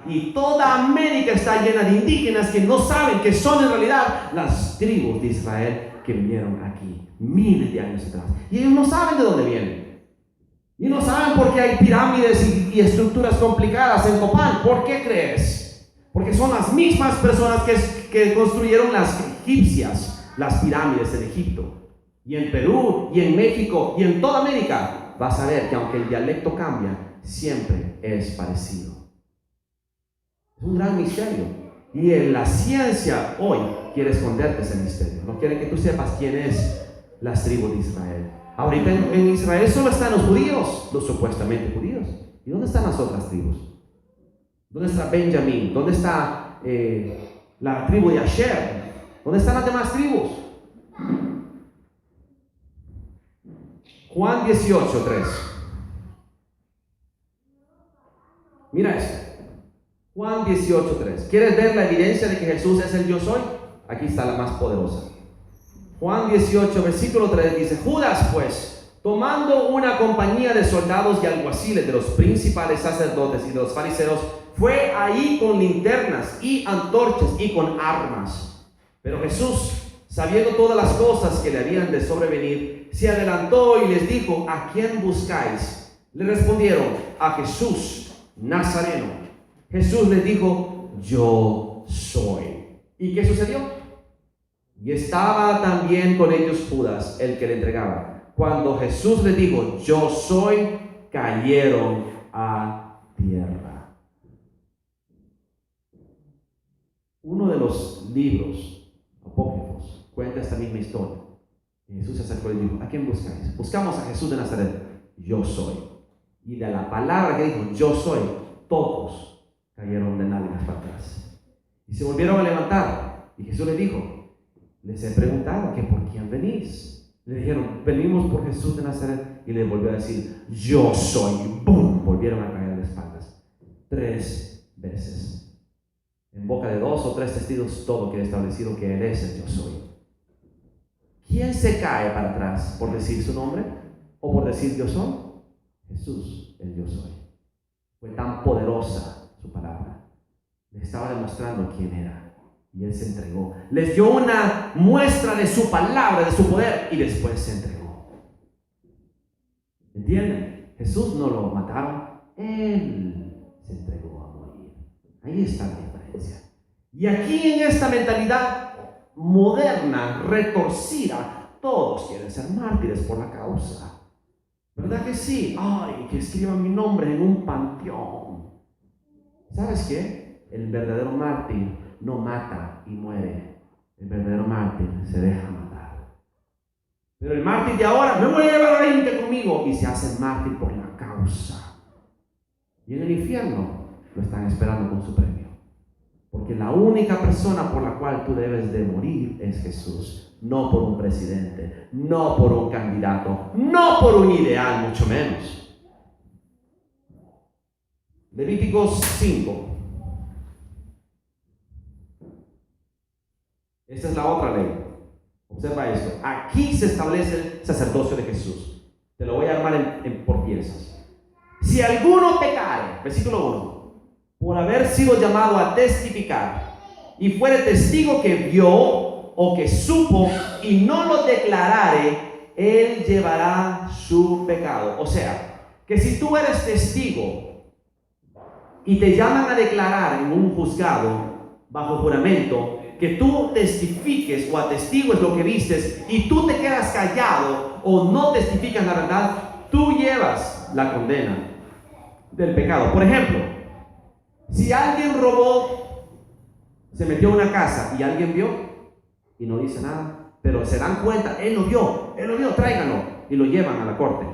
y toda América está llena de indígenas que no saben que son en realidad las tribus de Israel que vinieron aquí miles de años atrás. Y ellos no saben de dónde vienen. Y no saben por qué hay pirámides y estructuras complicadas en Copán. ¿Por qué crees? Porque son las mismas personas que construyeron las egipcias, las pirámides en Egipto, y en Perú, y en México, y en toda América. Vas a ver que aunque el dialecto cambia, siempre es parecido. Es un gran misterio. Y en la ciencia hoy quiere esconderte ese misterio. No quiere que tú sepas quién es las tribus de Israel. Ahorita en Israel solo están los judíos, los supuestamente judíos. ¿Y dónde están las otras tribus? ¿Dónde está Benjamín? ¿Dónde está la tribu de Asher? ¿Dónde están las demás tribus? Juan 18:3. Mira esto. Juan 18:3. ¿Quieres ver la evidencia de que Jesús es el yo soy? Aquí está la más poderosa. Juan 18, versículo 3 dice: Judas, pues, tomando una compañía de soldados y alguaciles de los principales sacerdotes y de los fariseos, fue ahí con linternas y antorchas y con armas. Pero Jesús, sabiendo todas las cosas que le habían de sobrevenir, se adelantó y les dijo: ¿A quién buscáis? Le respondieron: a Jesús Nazareno. Jesús les dijo: yo soy. ¿Y qué sucedió? Y estaba también con ellos Judas, el que le entregaba. Cuando Jesús les dijo: yo soy, cayeron a tierra. Uno de los libros apócrifos cuenta esta misma historia. Jesús se acercó y dijo: ¿a quién buscáis? Buscamos a Jesús de Nazaret. Yo soy. Y de la palabra que dijo yo soy, todos cayeron de nalgas para atrás y se volvieron a levantar. Y Jesús les dijo: les he preguntado que por quién venís. Le dijeron: venimos por Jesús de Nazaret. Y le volvió a decir: yo soy. Y ¡bum! Volvieron a caer de espaldas 3 veces. En boca de 2 o 3 testigos todo queda establecido que Él es el yo soy. ¿Quién se cae para atrás por decir su nombre o por decir yo soy? Jesús, el yo soy. Fue tan poderosa su palabra. Le estaba demostrando quién era. Y Él se entregó. Les dio una muestra de su palabra, de su poder, y después se entregó. ¿Entienden? Jesús no lo mataron. Él se entregó a morir. Ahí está la diferencia. Y aquí en esta mentalidad moderna, retorcida, todos quieren ser mártires por la causa. ¿Verdad que sí? Ay, que escriban mi nombre en un panteón. ¿Sabes qué? El verdadero mártir no mata y muere. El verdadero mártir se deja matar. Pero el mártir de ahora: me voy a llevar a 20 conmigo, y se hace mártir por la causa. Y en el infierno lo están esperando con su premio. Porque la única persona por la cual tú debes de morir es Jesús. No por un presidente, no por un candidato, no por un ideal, mucho menos. Levíticos 5. Esta es la otra ley. Observa esto. Aquí se establece el sacerdocio de Jesús. Te lo voy a armar por piezas. Si alguno pecare, versículo 1, por haber sido llamado a testificar, y fuere testigo que vio o que supo y no lo declarare, él llevará su pecado. O sea, que si tú eres testigo y te llaman a declarar en un juzgado bajo juramento, que tú testifiques o atestigues lo que vistes y tú te quedas callado o no testificas la verdad, tú llevas la condena del pecado. Por ejemplo, si alguien robó, se metió a una casa y alguien vio y no dice nada, pero se dan cuenta: él lo vio, tráiganlo, y lo llevan a la corte.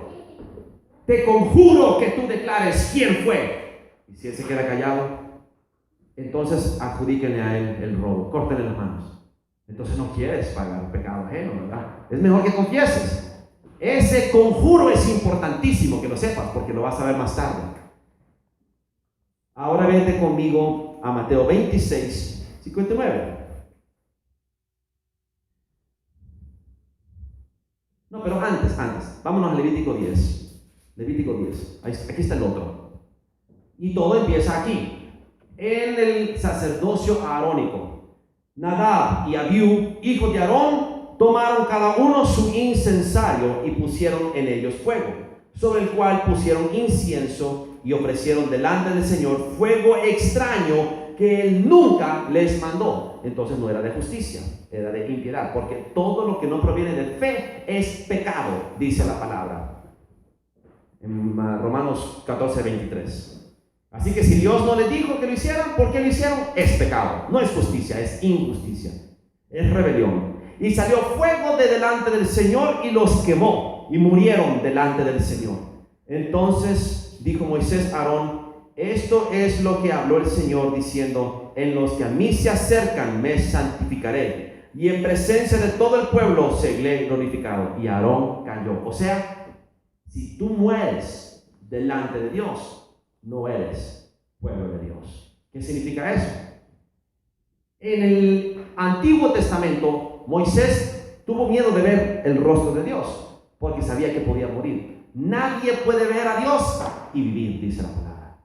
Te conjuro que tú declares quién fue. Y si él se queda callado, entonces adjudíquenle a él el robo, córtenle las manos. Entonces no quieres pagar pecado ajeno, ¿verdad? Es mejor que confieses. Ese conjuro es importantísimo que lo sepas, porque lo vas a ver más tarde. Ahora vente conmigo a Mateo 26, 59. No, pero antes, vámonos a Levítico 10. Levítico 10, aquí está el otro. Y todo empieza aquí. en el sacerdocio arónico. Nadab y Abiú, hijos de Aarón, tomaron cada uno su incensario y pusieron en ellos fuego, sobre el cual pusieron incienso y ofrecieron delante del Señor fuego extraño que él nunca les mandó. Entonces no era de justicia, era de impiedad, porque todo lo que no proviene de fe es pecado, dice la palabra en Romanos 14:23. Así que si Dios no les dijo que lo hicieran, ¿por qué lo hicieron? Es pecado, no es justicia, es injusticia, es rebelión. Y salió fuego de delante del Señor y los quemó, y murieron delante del Señor. Entonces dijo Moisés a Aarón: esto es lo que habló el Señor diciendo: en los que a mí se acercan me santificaré, y en presencia de todo el pueblo seré glorificado. Y Aarón cayó. O sea, si tú mueres delante de Dios, no eres pueblo de Dios. ¿Qué significa eso? En el Antiguo Testamento, Moisés tuvo miedo de ver el rostro de Dios, porque sabía que podía morir. Nadie puede ver a Dios y vivir, dice la palabra.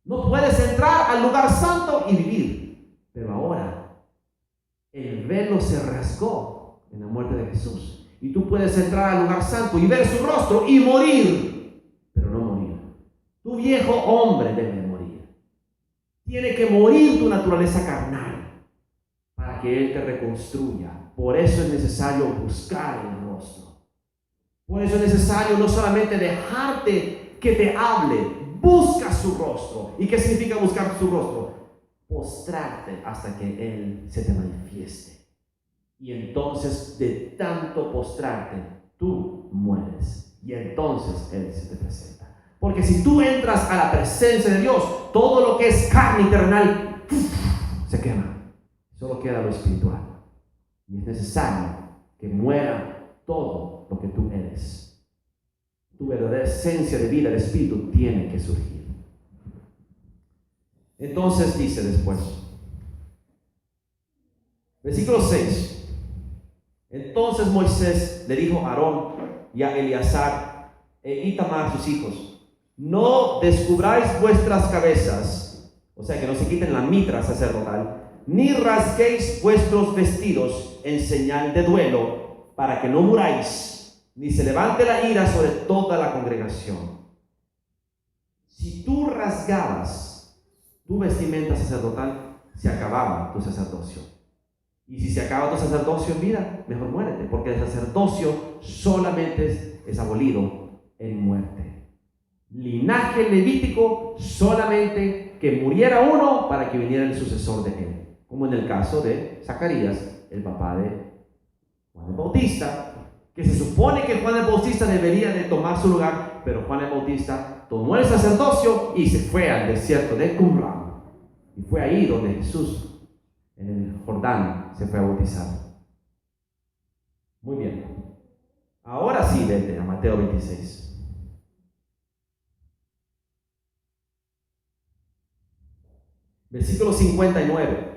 No puedes entrar al lugar santo y vivir. Pero ahora, el velo se rasgó en la muerte de Jesús. Y tú puedes entrar al lugar santo y ver su rostro y morir, pero no morir. Tu viejo hombre debe morir. Tiene que morir tu naturaleza carnal para que Él te reconstruya. Por eso es necesario buscar el rostro. Por eso es necesario no solamente dejarte que te hable, busca su rostro. ¿Y qué significa buscar su rostro? Postrarte hasta que Él se te manifieste. Y entonces, de tanto postrarte, tú mueres. Y entonces Él se te presenta. Porque si tú entras a la presencia de Dios, todo lo que es carne y terrenal se quema. Solo queda lo espiritual. Y es necesario que muera todo lo que tú eres. Tu verdadera esencia de vida, el espíritu, tiene que surgir. Entonces dice después, versículo 6. Entonces Moisés le dijo a Aarón y a Eleazar e Itamar sus hijos: no descubráis vuestras cabezas, o sea que no se quiten la mitra sacerdotal, ni rasguéis vuestros vestidos en señal de duelo, para que no muráis, ni se levante la ira sobre toda la congregación. Si tú rasgabas tu vestimenta sacerdotal, se acababa tu sacerdocio. Y si se acaba tu sacerdocio en vida, mejor muérete, porque el sacerdocio solamente es abolido en muerte. Linaje levítico, solamente que muriera uno para que viniera el sucesor de él, como en el caso de Zacarías, el papá de Juan el Bautista, que se supone que Juan el Bautista debería de tomar su lugar, pero Juan el Bautista tomó el sacerdocio y se fue al desierto de Qumran, y fue ahí donde Jesús, en el Jordán, se fue a bautizar. Muy bien, ahora sí vete a Mateo 26. Versículo 59.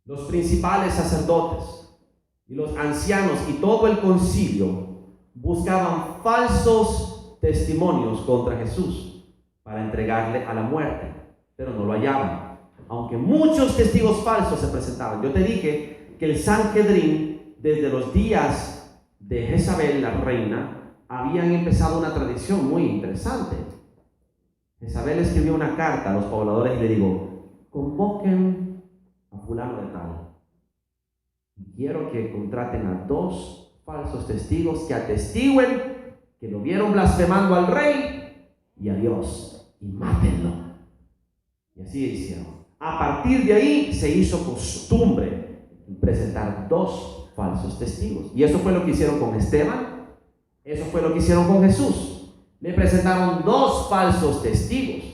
Los principales sacerdotes y los ancianos y todo el concilio buscaban falsos testimonios contra Jesús para entregarle a la muerte, pero no lo hallaban, aunque muchos testigos falsos se presentaban. Yo te dije que el Sanhedrín, desde los días de Jezabel, la reina, habían empezado una tradición muy interesante. Jezabel escribió una carta a los pobladores y le dijo: convoquen a fulano de tal. Y quiero que contraten a 2 falsos testigos que atestiguen que lo vieron blasfemando al rey y a Dios, y mátenlo. Y así hicieron. A partir de ahí se hizo costumbre presentar 2 falsos testigos. Y eso fue lo que hicieron con Esteban. Eso fue lo que hicieron con Jesús. Le presentaron 2 falsos testigos.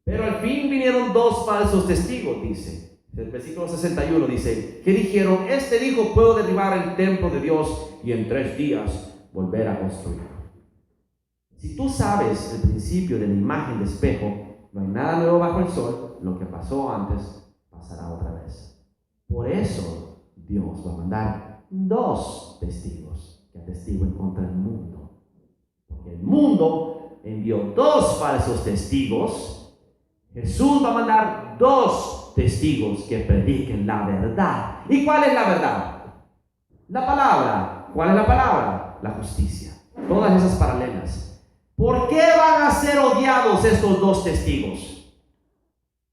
Pero al fin vinieron 2 falsos testigos, dice. El versículo 61 dice, que dijeron: este dijo, puedo derribar el templo de Dios y en 3 días volver a construirlo. Si tú sabes el principio de la imagen de espejo, no hay nada nuevo bajo el sol. Lo que pasó antes pasará otra vez. Por eso Dios va a mandar 2 testigos que atestiguen contra el mundo, porque el mundo envió 2 falsos testigos, Jesús va a mandar 2 testigos que prediquen la verdad. ¿Y cuál es la verdad? La palabra. ¿Cuál es la palabra? La justicia. Todas esas paralelas. ¿Por qué van a ser odiados estos 2 testigos?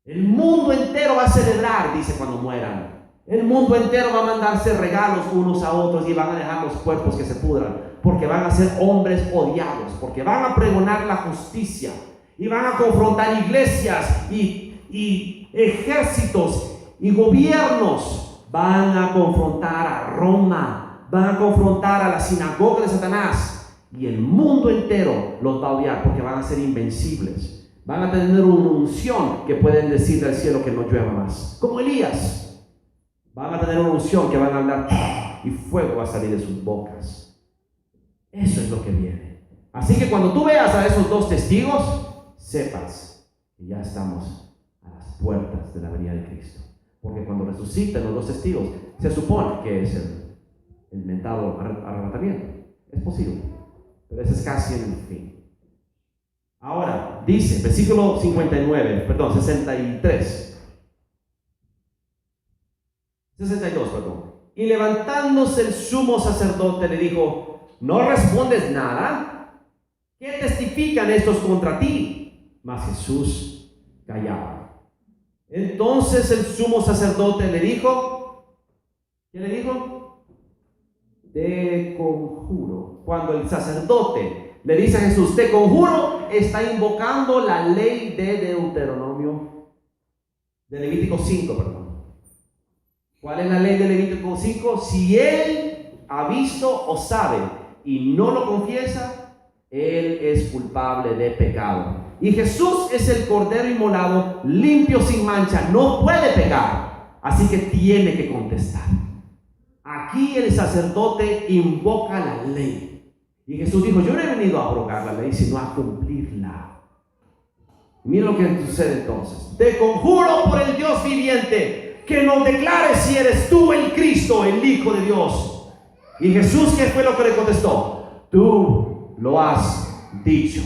El mundo entero va a celebrar, dice, cuando mueran. El mundo entero va a mandarse regalos unos a otros y van a dejar los cuerpos que se pudran, porque van a ser hombres odiados, porque van a pregonar la justicia y van a confrontar iglesias y ejércitos y gobiernos. Van a confrontar a Roma, van a confrontar a la sinagoga de Satanás, y el mundo entero los va a odiar porque van a ser invencibles. Van a tener una unción que pueden decir del cielo que no llueva más, como Elías. Van a tener una unción que van a hablar y fuego va a salir de sus bocas. Eso es lo que viene. Así que cuando tú veas a esos 2 testigos, sepas que ya estamos a las puertas de la venida de Cristo. Porque cuando resucitan los 2 testigos, se supone que es el mentado arrebatamiento. Es posible, pero ese es casi el fin. Ahora, dice, versículo 62, y levantándose el sumo sacerdote le dijo: ¿no respondes nada? ¿Qué testifican estos contra ti? Mas Jesús callaba. Entonces el sumo sacerdote le dijo, ¿qué le dijo? Te conjuro. Cuando el sacerdote le dice a Jesús, te conjuro, está invocando la ley de Deuteronomio, de Levítico 5, perdón. ¿Cuál es la ley de Levítico 5? Si él ha visto o sabe y no lo confiesa, él es culpable de pecado. Y Jesús es el cordero inmolado, limpio, sin mancha, no puede pecar, así que tiene que contestar. Aquí el sacerdote invoca la ley. Y Jesús dijo, yo no he venido a abrogar la ley, sino a cumplirla. Mira lo que sucede entonces. Te conjuro por el Dios viviente, que nos declares si eres tú el Cristo, el Hijo de Dios. Y Jesús, ¿qué fue lo que le contestó? Tú lo has dicho.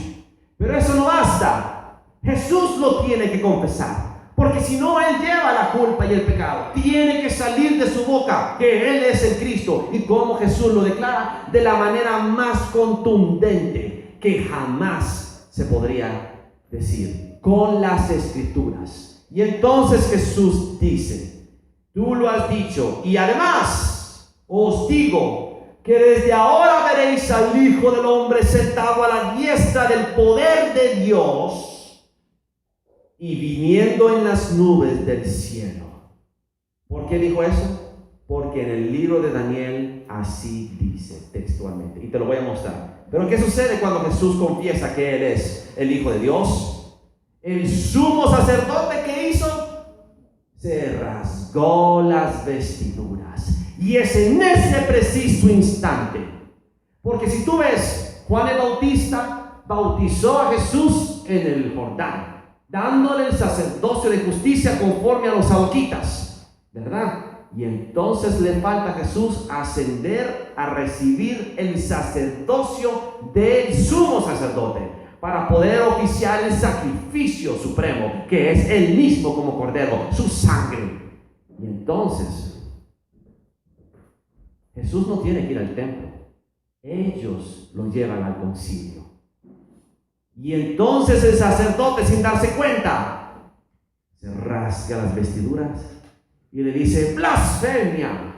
Pero eso no basta. Jesús lo tiene que confesar, porque si no, él lleva la culpa y el pecado. Tiene que salir de su boca que él es el Cristo. Y como Jesús lo declara, de la manera más contundente que jamás se podría decir, con las Escrituras. Y entonces Jesús dice, tú lo has dicho, y además os digo que desde ahora veréis al Hijo del Hombre sentado a la diestra del poder de Dios y viniendo en las nubes del cielo. ¿Por qué dijo eso? Porque en el libro de Daniel así dice textualmente, y te lo voy a mostrar. Pero ¿qué sucede cuando Jesús confiesa que Él es el Hijo de Dios? El sumo sacerdote, ¿qué hizo? Se rasgó las vestiduras. Y es en ese preciso instante. Porque si tú ves, Juan el Bautista bautizó a Jesús en el Jordán, dándole el sacerdocio de justicia conforme a los sadoquitas, ¿verdad? Y entonces le falta a Jesús ascender a recibir el sacerdocio del sumo sacerdote, para poder oficiar el sacrificio supremo, que es Él mismo como cordero, su sangre. Y entonces, Jesús no tiene que ir al templo. Ellos lo llevan al concilio. Y entonces el sacerdote, sin darse cuenta, se rasga las vestiduras y le dice, blasfemia.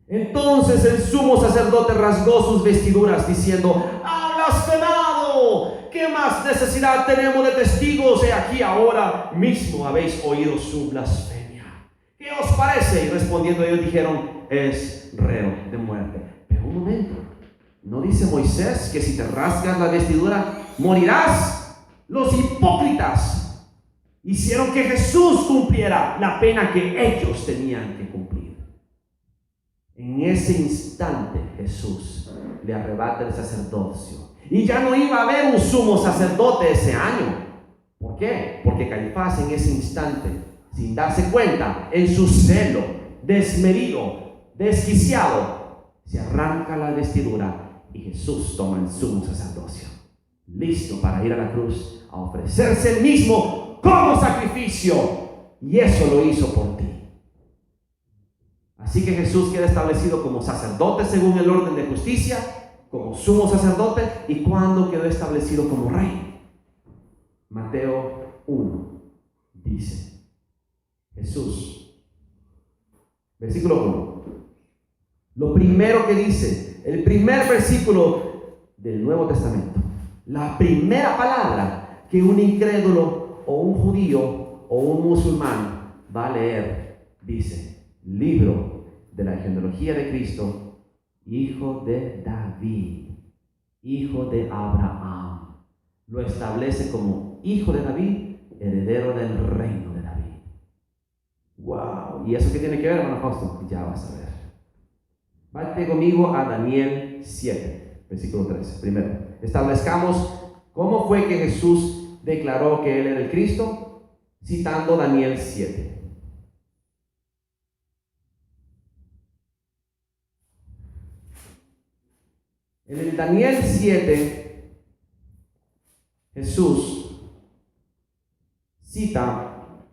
Entonces el sumo sacerdote rasgó sus vestiduras diciendo, ¡ha blasfemado! ¿Qué más necesidad tenemos de testigos? He aquí ahora mismo habéis oído su blasfemia. ¿Qué os parece? Y respondiendo ellos dijeron, es reo de muerte. Pero un momento, ¿no dice Moisés que si te rasgas la vestidura morirás? Los hipócritas hicieron que Jesús cumpliera la pena que ellos tenían que cumplir. En ese instante Jesús le arrebata el sacerdocio. Y ya no iba a haber un sumo sacerdote ese año. ¿Por qué? Porque Caifás en ese instante, sin darse cuenta, en su celo, desmedido, desquiciado, se arranca la vestidura y Jesús toma el sumo sacerdocio, listo para ir a la cruz a ofrecerse él mismo como sacrificio, y eso lo hizo por ti. Así que Jesús queda establecido como sacerdote según el orden de justicia, como sumo sacerdote. ¿Y cuándo quedó establecido como rey? Mateo 1 dice, Jesús, versículo 1, lo primero que dice, el primer versículo del Nuevo Testamento, la primera palabra que un incrédulo o un judío o un musulmán va a leer, dice, libro de la genealogía de Cristo, hijo de David, hijo de Abraham. Lo establece como hijo de David, heredero del reino de David. ¡Wow! ¿Y eso qué tiene que ver, hermano Fausto? Ya vas a ver. Vete conmigo a Daniel 7, versículo 13. Primero, establezcamos cómo fue que Jesús declaró que Él era el Cristo, citando Daniel 7. En el Daniel 7, Jesús cita,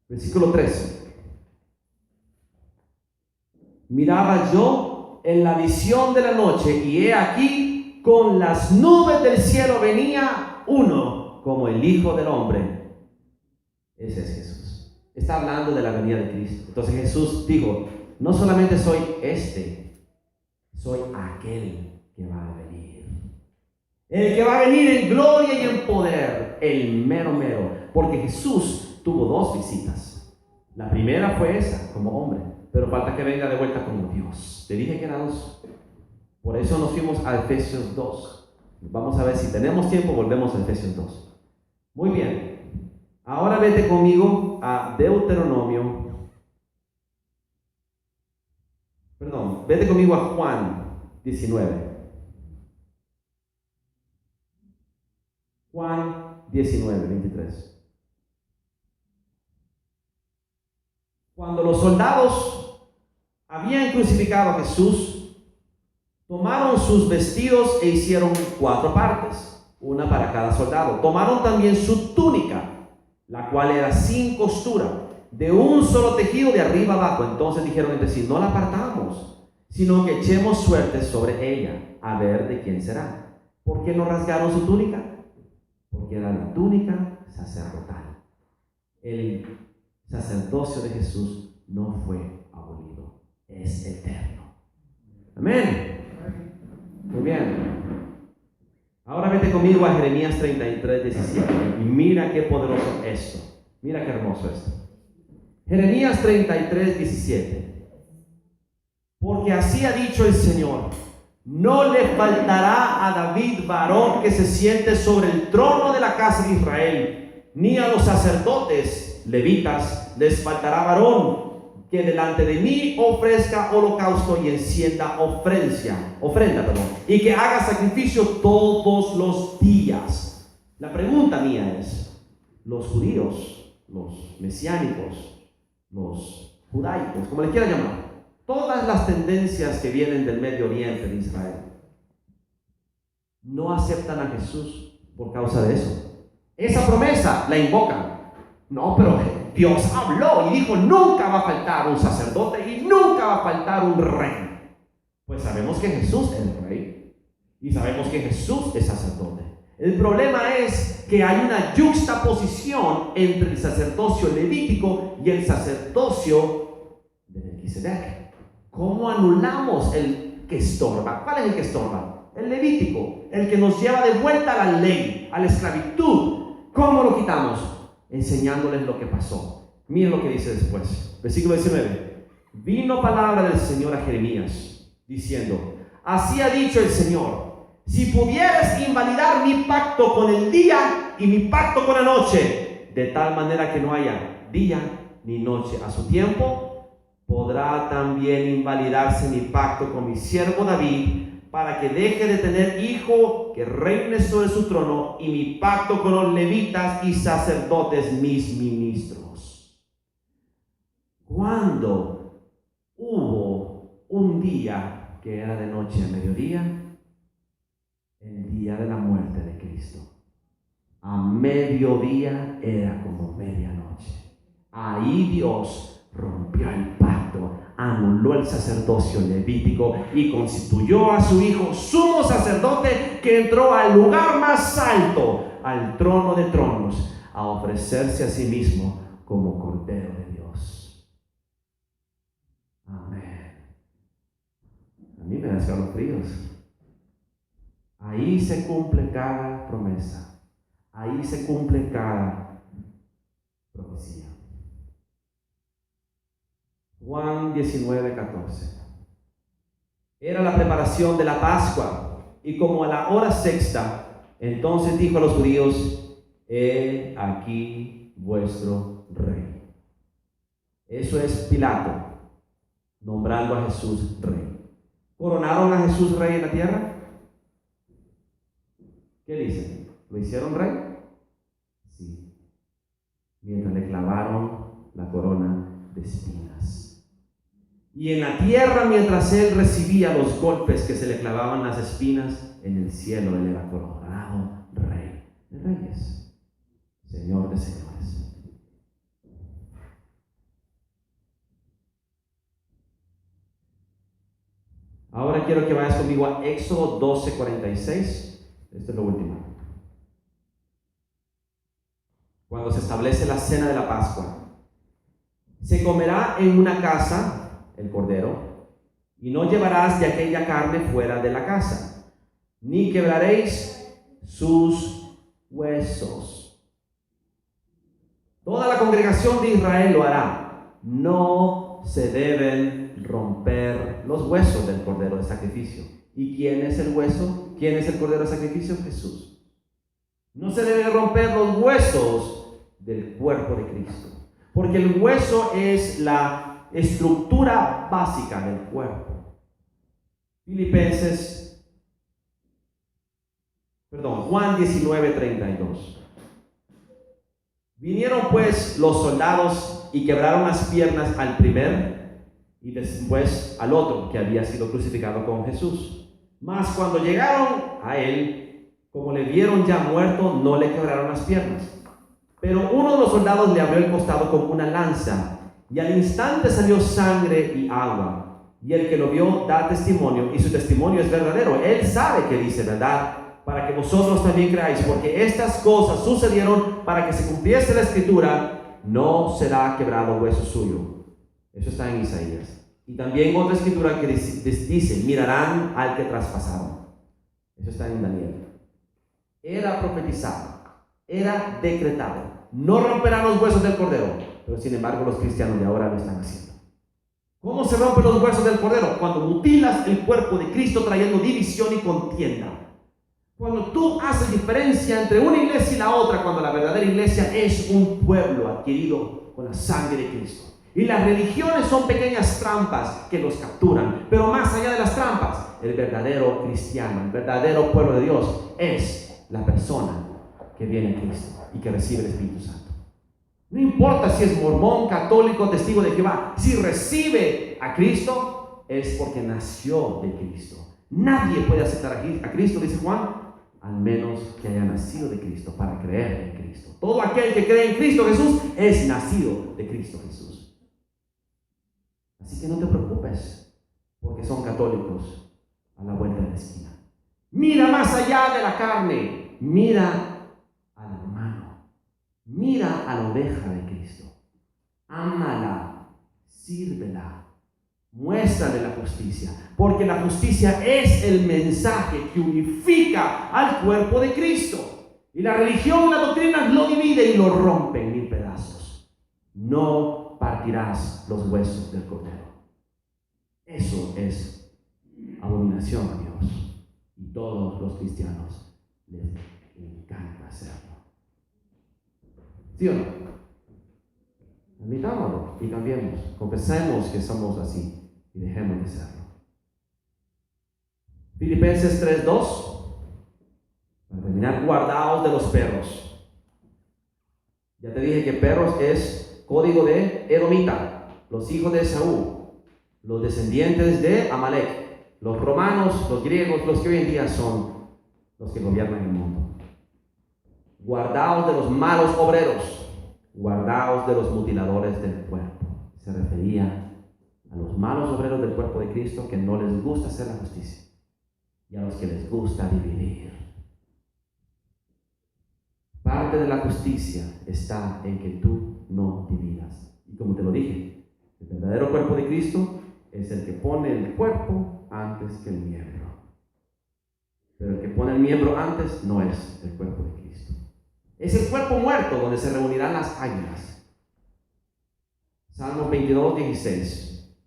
versículo 13. Miraba yo en la visión de la noche, y he aquí, con las nubes del cielo venía uno como el Hijo del Hombre. Ese es Jesús. Está hablando de la venida de Cristo. Entonces Jesús dijo, no solamente soy soy aquel que va a venir. El que va a venir en gloria y en poder, el mero mero. Porque Jesús tuvo dos visitas. La primera fue esa, como hombre, pero falta que venga de vuelta como Dios. Te dije que era dos. Por eso nos fuimos a Efesios 2. Vamos a ver si tenemos tiempo, volvemos a Efesios 2. Muy bien. Ahora vete conmigo a vete conmigo a Juan 19. Juan 19, 23. Cuando los soldados habían crucificado a Jesús, tomaron sus vestidos e hicieron 4 partes, una para cada soldado. Tomaron también su túnica, la cual era sin costura, de un solo tejido de arriba abajo. Entonces dijeron entre sí, no la partamos, sino que echemos suerte sobre ella, a ver de quién será. ¿Por qué no rasgaron su túnica? Porque era la túnica sacerdotal. El sacerdocio de Jesús no fue abolido, es eterno. Amén. Muy bien. Ahora vete conmigo a Jeremías 33, 17. Y mira qué poderoso esto. Mira qué hermoso esto. Jeremías 33, 17. Porque así ha dicho el Señor: no le faltará a David varón que se siente sobre el trono de la casa de Israel, ni a los sacerdotes levitas les faltará varón que delante de mí ofrezca holocausto y encienda ofrenda, y que haga sacrificio todos los días. La pregunta mía es, los judíos, los mesiánicos, los judaicos, como le quiera llamar, todas las tendencias que vienen del Medio Oriente de Israel, no aceptan a Jesús por causa de eso. Esa promesa la invocan. No, pero Dios habló y dijo, nunca va a faltar un sacerdote y nunca va a faltar un rey. Pues sabemos que Jesús es el rey y sabemos que Jesús es sacerdote. El problema es que hay una yuxtaposición entre el sacerdocio levítico y el sacerdocio de Melquisedec. ¿Cómo anulamos el que estorba? ¿Cuál es el que estorba? El levítico, el que nos lleva de vuelta a la ley, a la esclavitud. ¿Cómo lo quitamos? Enseñándoles lo que pasó. Miren lo que dice después. Versículo 19. Vino palabra del Señor a Jeremías, diciendo: así ha dicho el Señor: si pudieras invalidar mi pacto con el día y mi pacto con la noche, de tal manera que no haya día ni noche a su tiempo, podrá también invalidarse mi pacto con mi siervo David, para que deje de tener hijo que reine sobre su trono, y mi pacto con los levitas y sacerdotes mis ministros. Cuando hubo un día que era de noche a mediodía, Cristo. A mediodía era como medianoche. Ahí Dios rompió el pacto, anuló el sacerdocio levítico y constituyó a su hijo sumo sacerdote, que entró al lugar más alto, al trono de tronos, a ofrecerse a sí mismo como Cordero de Dios. Amén. A mí me dan escalofríos. Ahí se cumple cada promesa. Ahí se cumple cada profecía. Juan 19:14. Era la preparación de la Pascua, y como a la hora sexta, entonces dijo a los judíos: he aquí vuestro rey. Eso es Pilato nombrando a Jesús rey. ¿Coronaron a Jesús rey en la tierra? ¿Qué dicen? ¿Lo hicieron rey? Sí. Mientras le clavaron la corona de espinas. Y en la tierra, mientras él recibía los golpes que se le clavaban las espinas, en el cielo él era coronado rey de reyes, Señor de señores. Ahora quiero que vayas conmigo a Éxodo 12:46. Esto es lo último. Cuando se establece la cena de la Pascua, se comerá en una casa el cordero, y no llevarás de aquella carne fuera de la casa, ni quebraréis sus huesos. Toda la congregación de Israel lo hará. No se deben romper los huesos del cordero de sacrificio. ¿Y quién es el hueso? ¿Quién es el cordero de sacrificio? Jesús. No se deben romper los huesos del cuerpo de Cristo, porque el hueso es la estructura básica del cuerpo. Juan 19:32. Vinieron pues los soldados y quebraron las piernas al primer y después al otro que había sido crucificado con Jesús. Mas cuando llegaron a él, como le vieron ya muerto, no le quebraron las piernas. Pero uno de los soldados le abrió el costado con una lanza, y al instante salió sangre y agua. Y el que lo vio da testimonio, y su testimonio es verdadero. Él sabe que dice verdad, para que vosotros también creáis, porque estas cosas sucedieron para que se cumpliese la escritura: no será quebrado hueso suyo. Eso está en Isaías. Y también otra escritura que dice: mirarán al que traspasaron. Eso está en Daniel. Era profetizado, era decretado: no romperán los huesos del cordero. Pero sin embargo los cristianos de ahora lo están haciendo. ¿Cómo se rompen los huesos del cordero? Cuando mutilas el cuerpo de Cristo, trayendo división y contienda. Cuando tú haces diferencia entre una iglesia y la otra, cuando la verdadera iglesia es un pueblo adquirido con la sangre de Cristo. Y las religiones son pequeñas trampas que los capturan. Pero más allá de las trampas, el verdadero cristiano, el verdadero pueblo de Dios, es la persona que viene a Cristo y que recibe el Espíritu Santo. No importa si es mormón, católico, testigo de Jehová. Si recibe a Cristo, es porque nació de Cristo. Nadie puede aceptar a Cristo, dice Juan, al menos que haya nacido de Cristo, para creer en Cristo. Todo aquel que cree en Cristo Jesús es nacido de Cristo Jesús. Así que no te preocupes porque son católicos a la vuelta de la esquina. Mira más allá de la carne. Mira al hermano. Mira a la oveja de Cristo. Ámala, sírvela, muéstrale la justicia, porque la justicia es el mensaje que unifica al cuerpo de Cristo. Y la religión y las doctrinas lo dividen y lo rompen en mil pedazos. No partirás los huesos del cordero. Eso es abominación a Dios, y todos los cristianos les encanta hacerlo. ¿Sí o no? Admitámoslo y cambiemos. Confesemos que somos así y dejemos de serlo. Filipenses 3:2. Para terminar: guardaos de los perros. Ya te dije que perros es código de Edomita, los hijos de Esaú, los descendientes de Amalek, los romanos, los griegos, los que hoy en día son los que gobiernan el mundo. Guardaos de los malos obreros, guardaos de los mutiladores del cuerpo. Se refería a los malos obreros del cuerpo de Cristo que no les gusta hacer la justicia y a los que les gusta dividir. Parte de la justicia está en que tú no dividas. Y como te lo dije, el verdadero cuerpo de Cristo es el que pone el cuerpo antes que el miembro. Pero el que pone el miembro antes no es el cuerpo de Cristo. Es el cuerpo muerto donde se reunirán las águilas. Salmo 22, 16.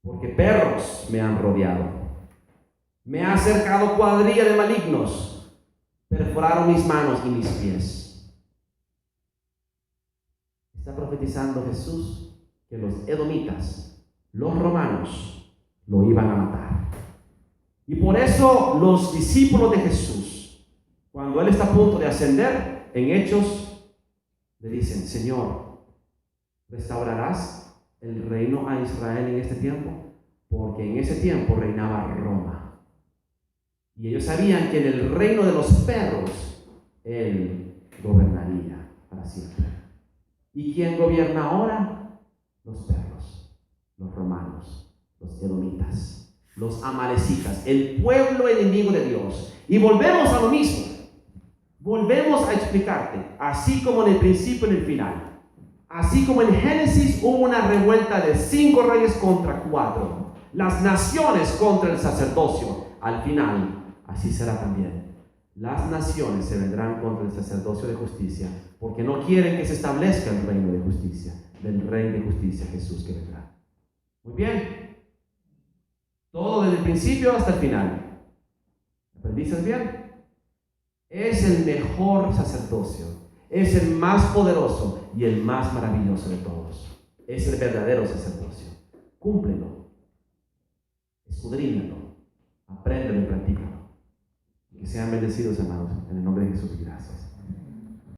Porque perros me han rodeado. Me ha cercado cuadrilla de malignos. Perforaron mis manos y mis pies. Está profetizando Jesús que los edomitas, los romanos, lo iban a matar. Y por eso los discípulos de Jesús, cuando Él está a punto de ascender, en Hechos, le dicen: Señor, ¿restaurarás el reino a Israel en este tiempo? Porque en ese tiempo reinaba Roma. Y ellos sabían que en el reino de los perros, Él gobernaría para siempre. ¿Y quién gobierna ahora? Los perros, los romanos, los edomitas, los amalecitas, el pueblo enemigo de Dios. Y volvemos a lo mismo. Volvemos a explicarte, así como en el principio y en el final. Así como en Génesis hubo una revuelta de 5 reyes contra 4, las naciones contra el sacerdocio, al final así será también. Las naciones se vendrán contra el sacerdocio de justicia, porque no quieren que se establezca el reino de justicia, del rey de justicia, Jesús, que vendrá. Muy bien. Todo desde el principio hasta el final. ¿Aprendiste bien? Es el mejor sacerdocio, es el más poderoso y el más maravilloso de todos. Es el verdadero sacerdocio. Cúmplelo, escudriñalo, apréndelo y practícalo. Que sean bendecidos, hermanos, en el nombre de Jesús. Gracias.